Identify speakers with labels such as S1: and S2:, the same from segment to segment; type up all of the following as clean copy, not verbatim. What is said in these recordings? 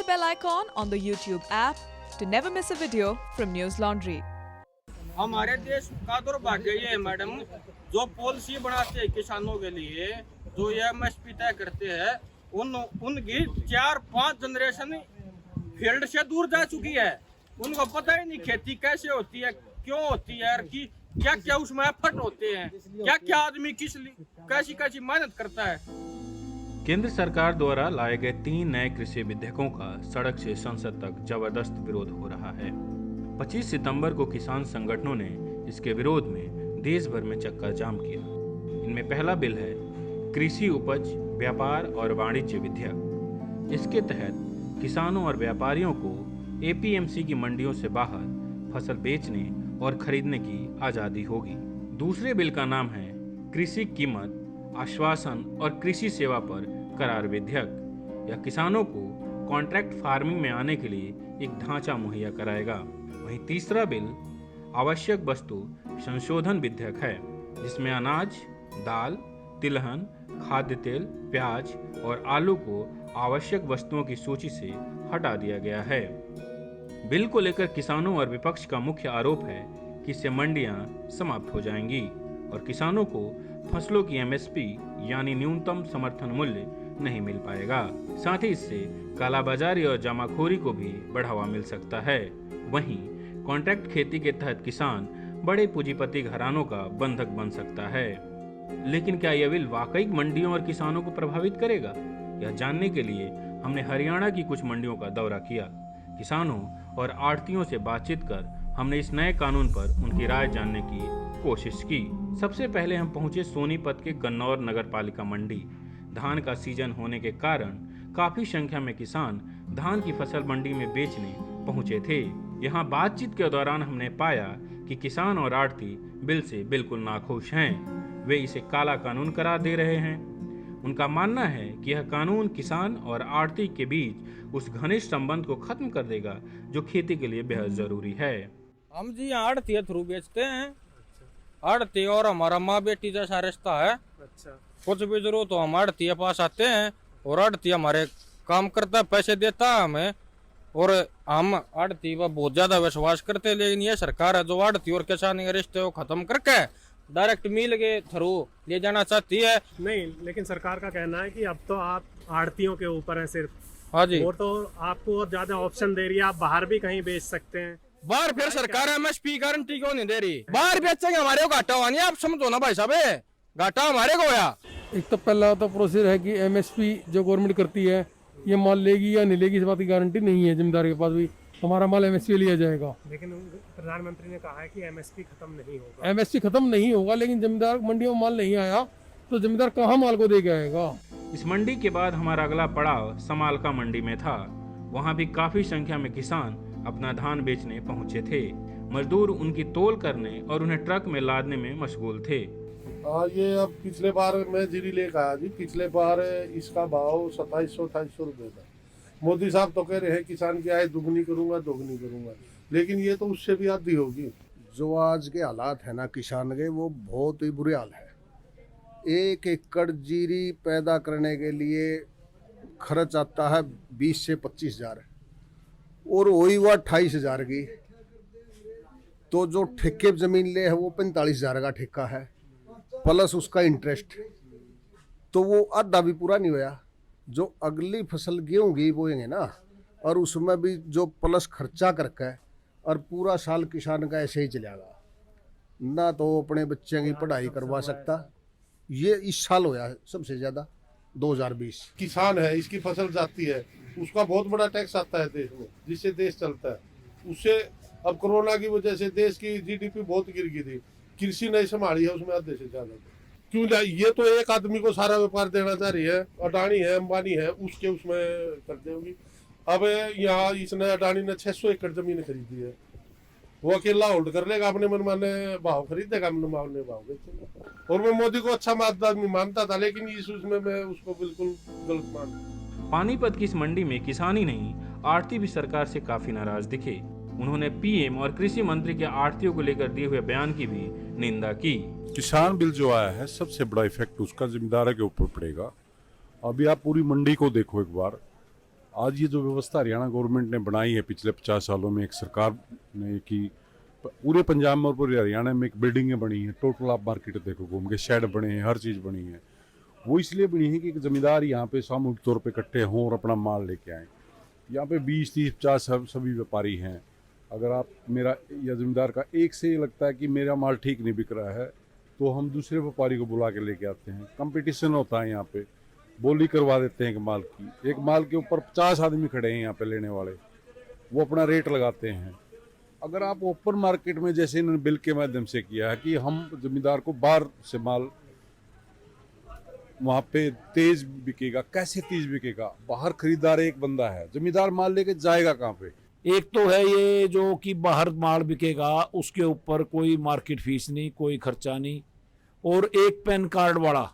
S1: the bell icon on the YouTube app to never miss a video from News Laundry.
S2: हमारे देश का दुर्भाग्य ये है मैडम, जो पॉलिसी बनाते हैं किसानों के लिए, जो ये एमएसपी तय करते हैं, उनकी 4-5 जनरेशन फील्ड से दूर जा चुकी है। उनको पता ही नहीं खेती कैसे होती है, क्यों होती है, और कि क्या क्या उसमें एफर्ट होते हैं, क्या क्या आदमी कैसी कैसी मेहनत करता है।
S3: केंद्र सरकार द्वारा लाए गए 3 नए कृषि विधेयकों का सड़क से संसद तक जबरदस्त विरोध हो रहा है। 25 सितंबर को किसान संगठनों ने इसके विरोध में देश भर में चक्का जाम किया। इनमें पहला बिल है कृषि उपज व्यापार और वाणिज्य विधेयक। इसके तहत किसानों और व्यापारियों को एपीएमसी की मंडियों से बाहर फसल बेचने और खरीदने की आज़ादी होगी। दूसरे बिल का नाम है कृषि कीमत आश्वासन और कृषि सेवा पर करार विधेयक। यह किसानों को कॉन्ट्रैक्ट फार्मिंग में आने के लिए एक ढांचा मुहैया कराएगा। वहीं तीसरा बिल आवश्यक वस्तु संशोधन विधेयक है, जिसमें अनाज, दाल, तिलहन, खाद्य तेल, प्याज और आलू को आवश्यक वस्तुओं की सूची से हटा दिया गया है। बिल को लेकर किसानों और विपक्ष का मुख्य आरोप है कि इससे मंडियां समाप्त हो जाएंगी और किसानों को फसलों की एमएसपी यानी न्यूनतम समर्थन मूल्य नहीं मिल पाएगा। साथ ही इससे कालाबाजारी और जमाखोरी को भी बढ़ावा मिल सकता है। वहीं कॉन्ट्रैक्ट खेती के तहत किसान बड़े पूंजीपति घरानों का बंधक बन सकता है। लेकिन क्या यह बिल वाकई मंडियों और किसानों को प्रभावित करेगा? यह जानने के लिए हमने हरियाणा की कुछ मंडियों का दौरा किया। किसानों और आढ़तियों से बातचीत कर हमने इस नए कानून पर उनकी राय जानने की कोशिश की। सबसे पहले हम पहुंचे सोनीपत के गन्नौर नगर पालिका मंडी। धान का सीजन होने के कारण काफी संख्या में किसान धान की फसल मंडी में बेचने पहुंचे थे। यहाँ बातचीत के दौरान हमने पाया कि किसान और आढ़ती बिल से बिल्कुल नाखुश हैं। वे इसे काला कानून करार दे रहे हैं। उनका मानना है कि यह कानून किसान और आढ़ती के बीच उस घनिष्ठ संबंध को खत्म कर देगा जो खेती के लिए बेहद जरूरी है।
S2: हम जी यहाँ आढ़ती के थ्रू बेचते हैं। आढ़ती और हमारा माँ बेटी जैसा रिश्ता है।
S4: अच्छा,
S2: कुछ भी जरूरत हो हम आढ़ती के पास आते हैं और आढ़ती हमारे काम करता है, पैसे देता है हमें, और हम आढ़ती पर बहुत ज्यादा विश्वास करते हैं। लेकिन ये सरकार है जो आढ़ती और किसान के रिश्ते को खत्म करके डायरेक्ट मिल के थ्रू ले जाना चाहती है।
S4: नहीं, लेकिन सरकार का कहना है कि अब तो आप आढ़तियों के ऊपर है सिर्फ।
S2: हाँ जी,
S4: वो तो आपको और ज्यादा ऑप्शन दे रही है, आप बाहर भी कहीं बेच सकते हैं।
S2: बाहर फिर सरकार एमएसपी गारंटी क्यों नहीं दे रही? बाहर बेचेंगे हमारे को घाटा हुआ नहीं, आप समझो ना भाई साहब, घाटा हमारे को होया।
S5: एक तो पहला तो प्रोसेस है कि एमएसपी जो गवर्नमेंट करती है ये माल लेगी या नहीं लेगी, इस बात की गारंटी नहीं है। जमींदार के पास भी हमारा माल एमएसपी लिया जाएगा।
S4: लेकिन प्रधानमंत्री ने कहा है कि एमएसपी खत्म नहीं होगा।
S5: एमएसपी खत्म नहीं होगा, लेकिन जमींदार मंडियों में माल नहीं आया तो जमींदार कहाँ माल को दे के आएगा?
S3: इस मंडी के बाद हमारा अगला पड़ाव समालका मंडी में था। वहाँ भी काफी संख्या में किसान अपना धान बेचने पहुँचे थे। मजदूर उनकी तौल करने और उन्हें ट्रक में लादने में मशगूल थे।
S6: ये अब पिछले बार मैं जीरी लेकर आया जी। पिछले बार इसका भाव 2700-2800 रुपये था। मोदी साहब तो कह रहे हैं किसान की आय दुगनी करूंगा दोगुनी करूंगा, लेकिन ये तो उससे भी आधी होगी।
S7: जो आज के हालात है ना किसान के, वो बहुत ही बुरे हाल है। 1 एकड़ जीरी पैदा करने के लिए खर्च आता है 20 से 25 हजार, और वही हुआ 28 हजार की। तो जो ठेके जमीन ले है वो 45 हजार का ठेका है, प्लस उसका इंटरेस्ट, तो वो आधा भी पूरा नहीं होया। जो अगली फसल गेहूँ की बोएंगे ना, और उसमें भी जो प्लस खर्चा करके, और पूरा साल किसान का ऐसे ही चलेगा ना, तो वो अपने बच्चे की पढ़ाई करवा सकता। ये इस साल होया है सबसे ज्यादा 2020।
S6: किसान है, इसकी फसल जाती है, उसका बहुत बड़ा टैक्स आता है देश में, जिससे देश चलता है। उससे अब कोरोना की वजह से देश की जीडीपी बहुत गिर गई थी, कृषि नहीं संभाली है उसमें आधे से ज्यादा। क्यों ये तो एक आदमी को सारा व्यापार देना चाह रही है, अडानी है अंबानी है, उसके उसमें कर देगी। अब यहाँ इसने अडानी ने 600 एकड़ जमीन खरीदी है, वो अकेला होल्ड कर लेगा, अपने मनमाने भाव खरीदेगा, मनमाने भाव बेचेगा। और मैं मोदी को अच्छा आदमी मानता था, लेकिन इस उसमें मैं उसको बिल्कुल गलत मानता।
S3: पानीपत की इस मंडी में किसान ही नहीं आढ़ती भी सरकार से काफी नाराज दिखे। उन्होंने पीएम और कृषि मंत्री के आढ़तियों को लेकर दिए हुए बयान की भी निंदा की।
S8: किसान बिल जो आया है सबसे बड़ा इफेक्ट उसका जिम्मेदार के ऊपर पड़ेगा। अभी आप पूरी मंडी को देखो एक बार, आज ये जो व्यवस्था हरियाणा गवर्नमेंट ने बनाई है पिछले 50 सालों में, एक सरकार ने की, पूरे पंजाब में और पूरे हरियाणा में एक बिल्डिंगें बनी हैं, टोटल आप मार्केट देखो घूम के, शेड बने हैं, हर चीज़ बनी है। वो इसलिए बनी है कि एक जमींदार यहाँ पे सामूहिक तौर पे इकट्ठे हों और अपना माल लेके आएँ। यहाँ पे 20, 30, 50 सभी व्यापारी हैं। अगर आप मेरा या जमींदार का एक से लगता है कि मेरा माल ठीक नहीं बिक रहा है, तो हम दूसरे व्यापारी को बुला के लेके आते हैं। कंपटीशन होता है यहाँ पे, बोली करवा देते हैं एक माल के ऊपर 50 आदमी खड़े हैं यहाँ पे लेने वाले, वो अपना रेट लगाते हैं। अगर आप ओपन मार्केट में, जैसे इन्होंने बिल के माध्यम से किया है कि हम जमींदार को बाहर से माल वहाँ पे तेज बिकेगा, कैसे तेज बिकेगा? बाहर खरीदार एक बंदा है, जमींदार माल लेके जाएगा कहाँ पे?
S9: एक तो है ये जो कि बाहर माल बिकेगा उसके ऊपर कोई मार्केट फीस नहीं, कोई खर्चा नहीं, और एक पैन कार्ड वाला,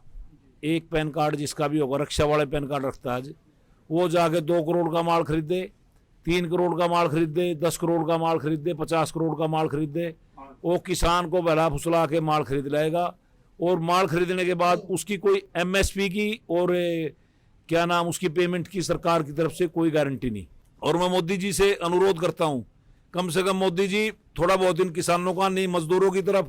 S9: एक पैन कार्ड जिसका भी होगा, रक्षा वाले पैन कार्ड रखता है आज, वो जाके 2 करोड़ का माल खरीदे, 3 करोड़ का माल खरीदे, 10 करोड़ का माल खरीदे, 50 करोड़ का माल खरीदे, वो किसान को बहला फुसला के माल खरीद लाएगा। और माल खरीदने के बाद उसकी कोई एमएसपी की और क्या नाम उसकी पेमेंट की सरकार की तरफ से कोई गारंटी नहीं। और मैं मोदी जी से अनुरोध करता हूं, कम से कम मोदी जी थोड़ा बहुत इन किसानों का नहीं, मजदूरों की तरफ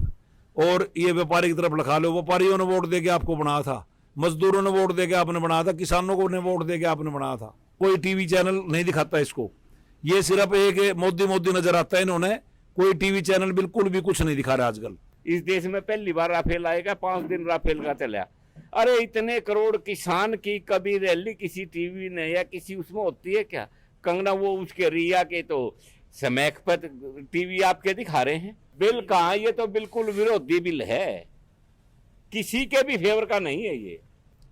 S9: और ये व्यापारी की तरफ लिखा लो। व्यापारियों ने वोट दे के आपको बनाया था, मजदूरों ने वोट दे के आपने बनाया था, किसानों को ने वोट दे के आपने बनाया था। कोई टीवी चैनल नहीं दिखाता इसको, ये सिर्फ एक मोदी नजर आता है। इन्होंने कोई टीवी चैनल बिल्कुल भी कुछ नहीं दिखा रहा आजकल।
S10: इस देश में पहली बार राफेल आएगा, 5 दिन राफेल का चला। अरे इतने करोड़ किसान की कभी रैली किसी टीवी ने या किसी उसमें होती है क्या? कंगना वो उसके रिया के तो समैक पर टीवी आपके दिखा रहे हैं। बिल कहाँ, ये तो बिल्कुल विरोधी बिल है, किसी के भी फेवर का नहीं है। ये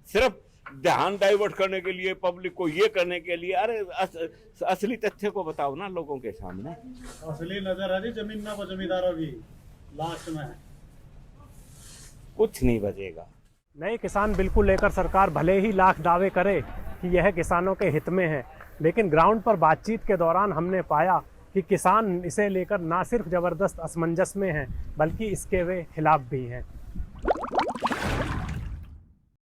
S10: सिर्फ ध्यान डाइवर्ट करने के लिए, पब्लिक को ये करने के लिए। अरे असली तथ्य को बताओ ना लोगों के सामने।
S4: असली नजर आ रही जमीन ना को जमींदारों की लास्ट में
S10: कुछ नहीं बचेगा।
S4: नए किसान बिल को लेकर सरकार भले ही लाख दावे करे कि यह किसानों के हित में है, लेकिन ग्राउंड पर बातचीत के दौरान हमने पाया कि किसान इसे लेकर ना सिर्फ ज़बरदस्त असमंजस में हैं, बल्कि इसके वे खिलाफ भी हैं।